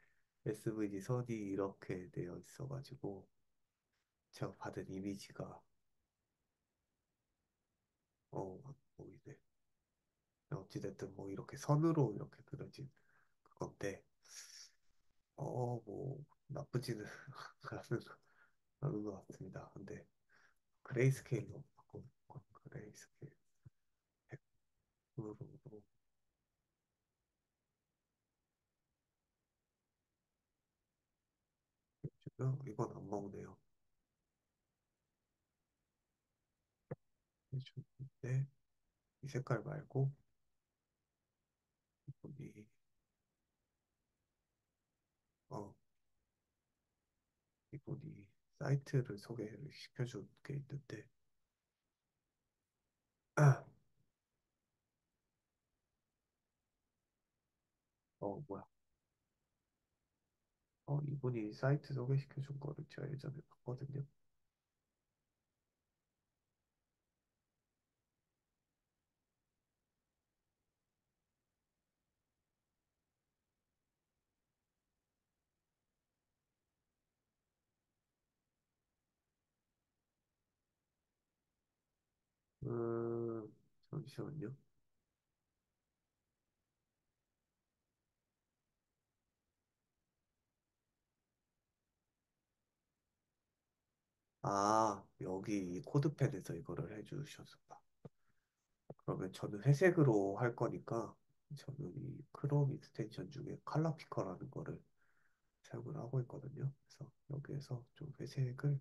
SVG 선이 이렇게 되어 있어가지고 제가 받은 이미지가 보이네. 어찌됐든 뭐 이렇게 선으로 이렇게 그려진 그건데 뭐 나쁘지는 않은, 않은 것 같습니다. 근데 그레이스케일로 바꿔 그레이스케일 100%로 해주면 이건 안 먹네요. 해주는데 이 색깔 말고 이분이 어 이분이 사이트를 소개를 시켜준 게 있는데 뭐야 이분이 사이트 소개시켜준 거를 제가 예전에 봤거든요. 잠시만요. 여기 이 코드펜에서 이거를 해주셨었다. 그러면 저는 회색으로 할 거니까 저는 이 크롬 익스텐션 중에 컬러 피커라는 거를 사용을 하고 있거든요. 그래서 여기에서 좀 회색을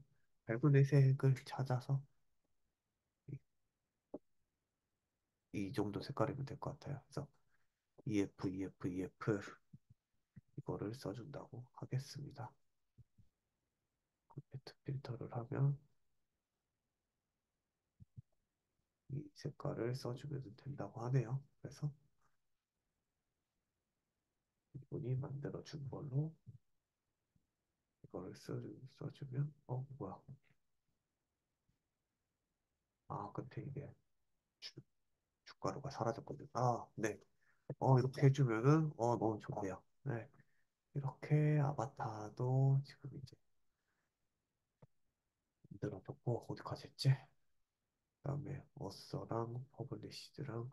밝은 회색을 찾아서 이, 이 정도 색깔이면 될 것 같아요. 그래서 EF 이거를 써준다고 하겠습니다. 컴팩트 필터를 하면 이 색깔을 써주면 된다고 하네요. 그래서 이분이 만들어준 걸로 이거를 써주면 뭐야. 근데 이게 주, 주가루가 사라졌거든요. 네. 이렇게 해주면은 너무 좋네요. 네. 이렇게 아바타도 지금 이제 만들어뒀고 어디까지 했지? 그다음에 어서랑 퍼블리시드랑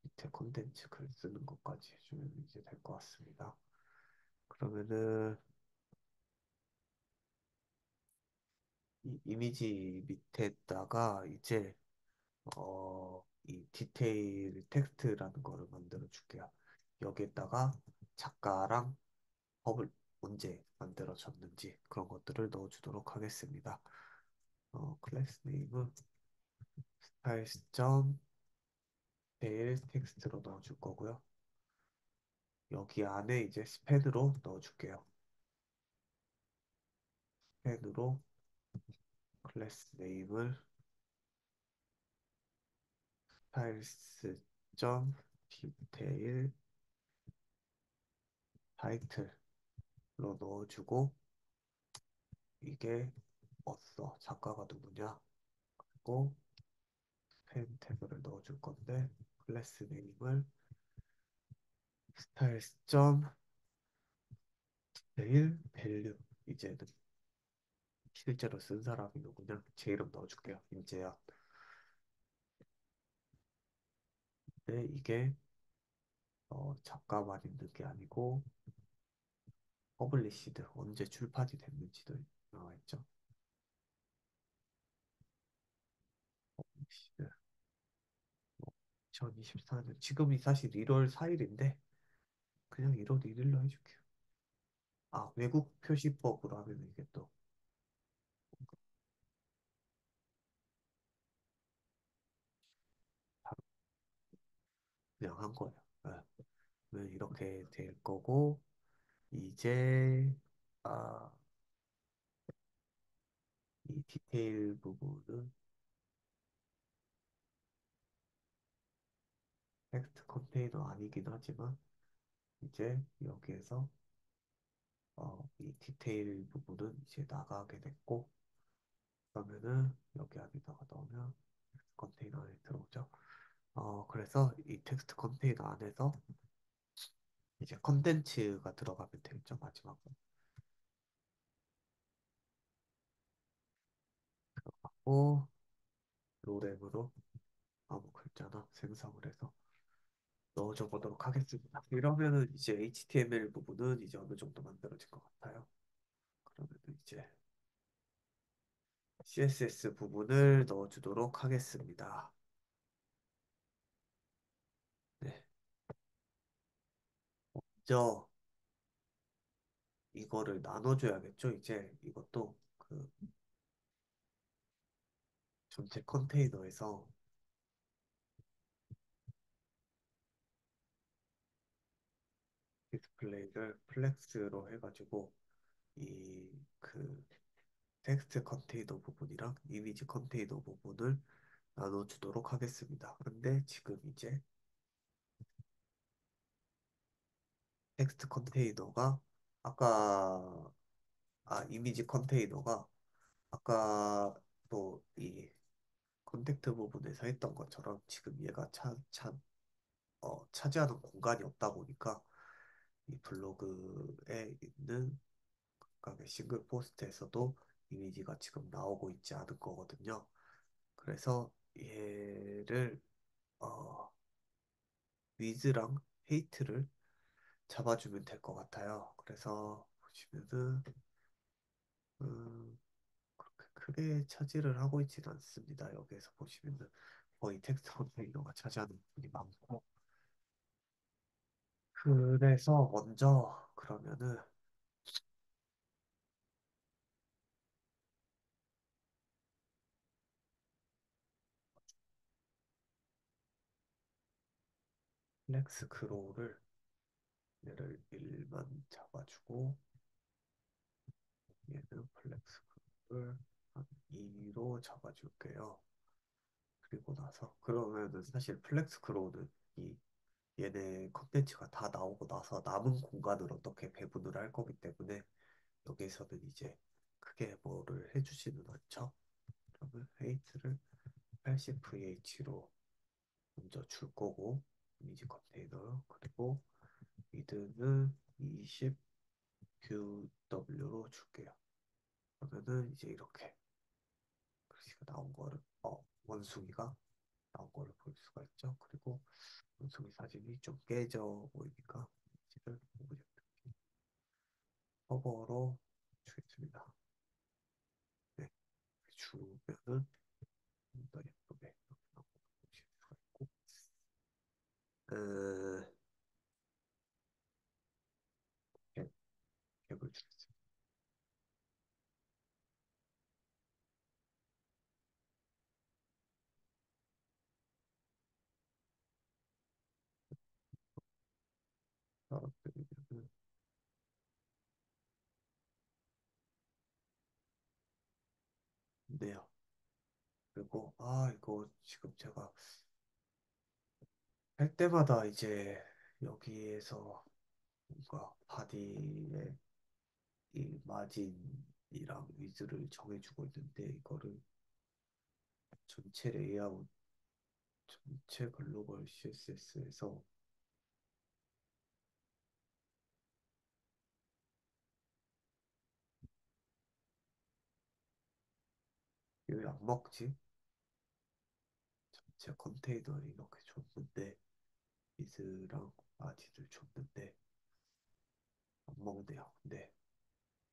밑에 콘텐츠 글 쓰는 것까지 해주면 이제 될 것 같습니다. 그러면은 이 이미지 밑에다가 이제 이 디테일 텍스트라는 거를 만들어 줄게요. 여기에다가 작가랑 법을 언제 만들어졌는지 그런 것들을 넣어주도록 하겠습니다. 클래스 네임은 스타일 데일 텍스트로 넣어줄 거고요. 여기 안에 이제 스펜으로 넣어줄게요. 스펜으로 클래스 네임을 스타일스 디테일 타이틀로 넣어주고 이게 작가가 누구냐 그리고 펜 태그를 넣어줄 건데 클래스 네임을 스타일스 디테일 밸류 이제는 실제로 쓴 사람이 누구냐 제 이름 넣어줄게요. 임재현. 근데 이게 작가만 있는 게 아니고 퍼블리시드 언제 출판이 됐는지도 나와 있죠. 퍼블리시드 2024년 지금이 사실 1월 4일인데 그냥 1월 1일로 해줄게요. 외국 표시법으로 하면 이게 또 바로 그냥 한 거예요. 이렇게 될 거고 이제 아, 이 디테일 부분은 텍스트 컨테이너 아니긴 하지만 이제 여기에서 이 디테일 부분은 이제 나가게 됐고 그러면은 여기 안에다가 넣으면 텍스트 컨테이너 안에 들어오죠. 그래서 이 텍스트 컨테이너 안에서 이제 컨텐츠가 들어가면 되겠죠. 마지막으로 하고 로렘으로 아무 글자나 생성을 해서 넣어줘 보도록 하겠습니다. 이러면은 이제 HTML 부분은 이제 어느 정도 만들어진 것 같아요. 그러면은 이제 CSS 부분을 넣어주도록 하겠습니다. 네. 먼저 이거를 나눠줘야겠죠. 이제 이것도 그 전체 컨테이너에서 디스플레이를 플렉스로 해가지고 이 그 텍스트 컨테이너 부분이랑 이미지 컨테이너 부분을 나눠주도록 하겠습니다. 근데 지금 이제 텍스트 컨테이너가 아까 이미지 컨테이너가 아까 또 이 컨택트 부분에서 했던 것처럼 지금 얘가 차지하는 공간이 없다 보니까 이 블로그에 있는 각각의 싱글 포스트에서도 이미지가 지금 나오고 있지 않을 거거든요. 그래서 얘를 어, 위즈랑 헤이트를 잡아주면 될 것 같아요. 그래서 보시면은 그렇게 크게 차지를 하고 있지는 않습니다. 여기에서 보시면은 거의 텍스트 컨테이너가 차지하는 부분이 많고 그래서 먼저 그러면은 플렉스 크로우를 얘를 1만 잡아주고 얘는 플렉스 크로우를 한 2로 잡아줄게요. 그리고 나서 그러면은 사실 플렉스 크로우는 이 얘네 컨텐츠가 다 나오고 나서 남은 공간을 어떻게 배분을 할 거기 때문에 여기서는 이제 크게 뭐를 해주지는 않죠. 그러면 웨이트를 80VH로 먼저 줄 거고 이미지 컨테이너 그리고 미드는 20QW로 줄게요. 그러면은 이제 이렇게 글씨가 나온 거를 원숭이가 나온 거를 볼 수가 있죠. 그리고 원숭이 사진이 좀 깨져 보이니까 이제를 오브젝트 커버로 주겠습니다. 네, 주면은 좀 더 예쁘게 이렇게 나오고 보실 수가 있고 어, 캡, 캡을 주겠습니다. 떨어뜨리면은 네요. 그리고 이거 지금 제가 할 때마다 이제 여기에서 뭔가 바디의 이 마진이랑 위즈를 정해주고 있는데 이거를 전체 레이아웃 전체 글로벌 CSS에서 왜 안 먹지? 전체 컨테이너를 이렇게 줬는데 위즈랑 마진을 줬는데 안 먹네요. 근데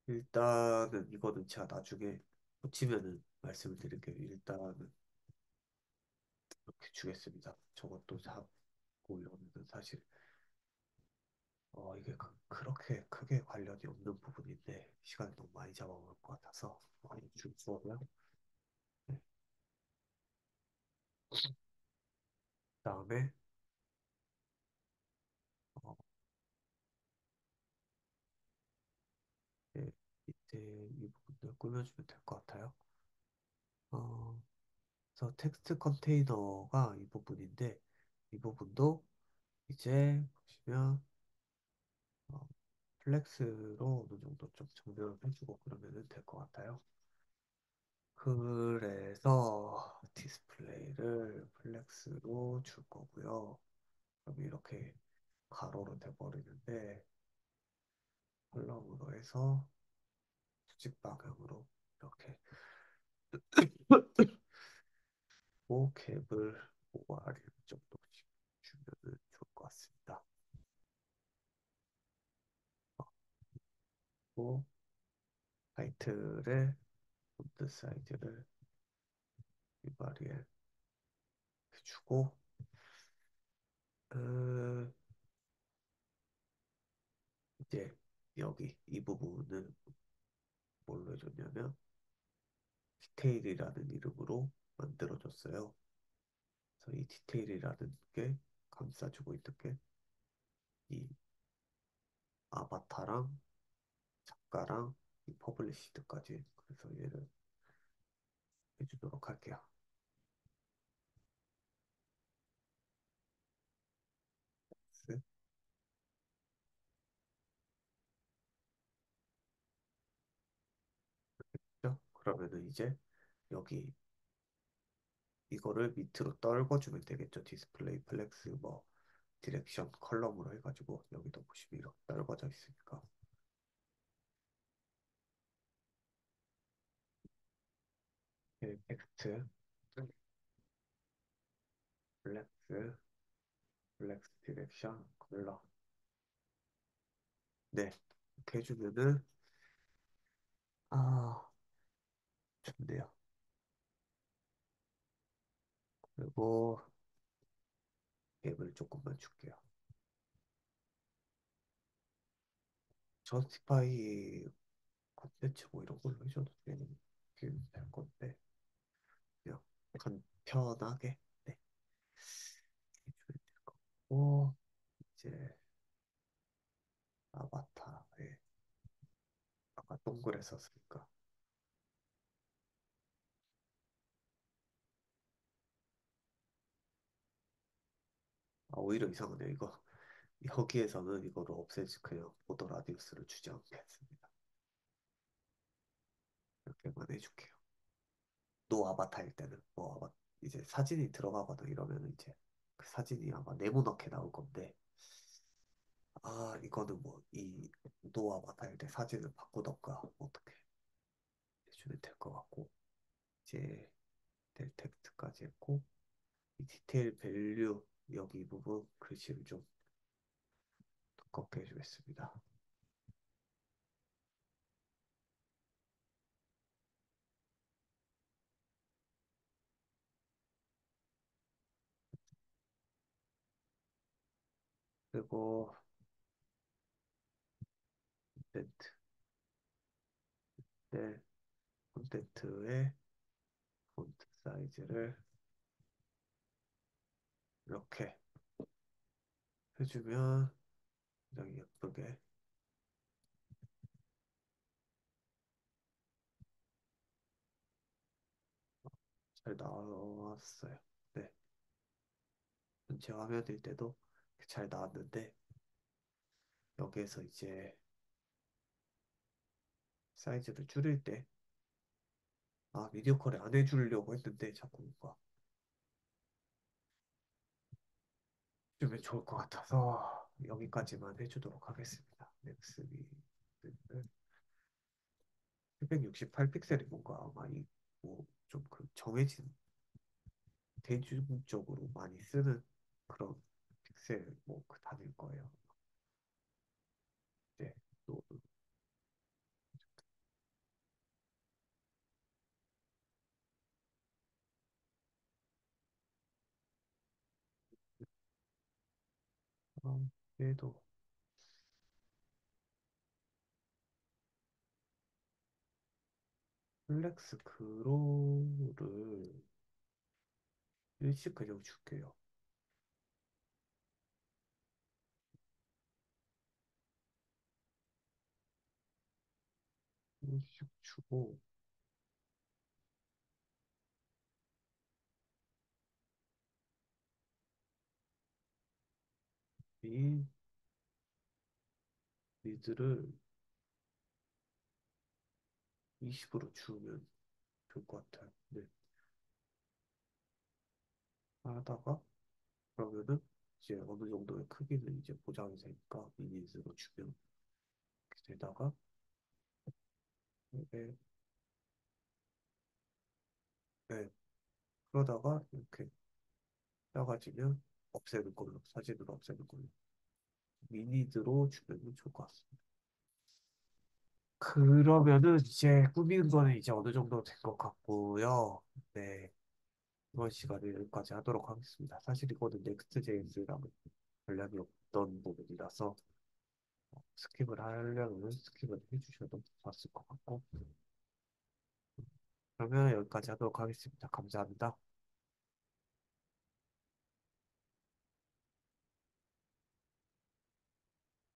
일단은 이거는 제가 나중에 고치면은 말씀을 드릴게요. 일단은 이렇게 주겠습니다. 저것도 잡고 이러면은 사실 이게 그렇게 크게 관련이 없는 부분인데 시간이 너무 많이 잡아먹을 것 같아서 많이 주고요. 네. 그다음에 어, 네, 이때 이 부분들 꾸며주면 될 것 같아요. 어, 그래서 텍스트 컨테이너가 이 부분인데 이 부분도 이제 보시면 어, 플렉스로 어느 정도 좀 정렬을 해주고 그러면 될 것 같아요. 그래서 디스플레이를 플렉스로 줄 거고요. 그럼 이렇게 가로로 돼버리는데 컬럼으로 해서 수직 방향으로 이렇게 오 캡을 보고 아래로 정도씩 주면 좋을 것 같습니다. 그리고 타이틀의 폰트 사이즈를 위바리에 해주고 그 이제 여기 이 부분은 뭘로 해줬냐면 디테일이라는 이름으로 만들어줬어요. 그래서 이 디테일이라는 게 감싸주고 있는 게 이 아바타랑 작가랑 이 퍼블리시드까지 그래서 얘를 해주도록 할게요. 됐죠? 그러면은 이제 여기 이거를 밑으로 떨궈주면 되겠죠. 디스플레이 플렉스 뭐 디렉션 컬럼으로 해가지고 여기도 보시면 이렇게 떨궈져 있으니까 텍스트 플렉스 플렉스 디렉션 컬러 네 이렇게 해주면은 아 좋네요. 그리고 앱을 조금만 줄게요. 저스티파이 콘텐츠 뭐 이런 걸로 해줘도 되는 될 건데 그냥 간편하게 네 해주면 될 거고 이제 아바타에 아까 동그랬었으니까 아 오히려 이상하네요 이거 여기에서는 이거를 없애지 그냥 보더 라디우스를 주지 않겠습니다. 이렇게만 해줄게요. 노 아바타일 때는 뭐 아마 이제 사진이 들어가거나 이러면 이제 그 사진이 아마 네모나게 나올 건데 아 이거는 뭐 이 노 아바타일 때 사진을 바꾸던가 뭐 어떻게 해주면 될 것 같고 이제 될 텍스트까지 했고 이 디테일 밸류 여기 이 부분 글씨를 좀 두껍게 해주겠습니다. 그리고 콘텐츠 네, 콘텐츠의 폰트 사이즈를 이렇게 해주면 굉장히 예쁘게 잘 나왔어요. 네, 전체 화면일 때도 잘 나왔는데 여기에서 이제 사이즈를 줄일 때 아, 미디어 컬을 안 해주려고 했는데 자꾸 뭔가 주면 좋을 것 같아서 여기까지만 해주도록 하겠습니다. 맥스비 768 픽셀이 뭔가 아마 이뭐좀 그 정해진 대중적으로 많이 쓰는 그런 픽셀 뭐 그 단일 거예요. 네, 또 얘도 플렉스 그로를 일씩 그냥 줄게요. 일씩 주고 이 리드를 20으로 주면 좋을 것 같아요. 네. 하다가 그러면은 이제 어느 정도의 크기는 이제 보장이 되니까 미니스로 주면 이렇게 되다가 네, 네. 그러다가 이렇게 작아지면 없애는 걸로 사진으로 없애는 걸로 미니드로 주면 좋을 것 같습니다. 그러면은 이제 꾸미는 거는 이제 어느 정도 된 것 같고요. 네. 이번 시간에 여기까지 하도록 하겠습니다. 사실 이거는 넥스트.js랑 관련이 없던 부분이라서 스킵을 하려면 스킵을 해주셔도 좋았을 것 같고 그러면 여기까지 하도록 하겠습니다. 감사합니다.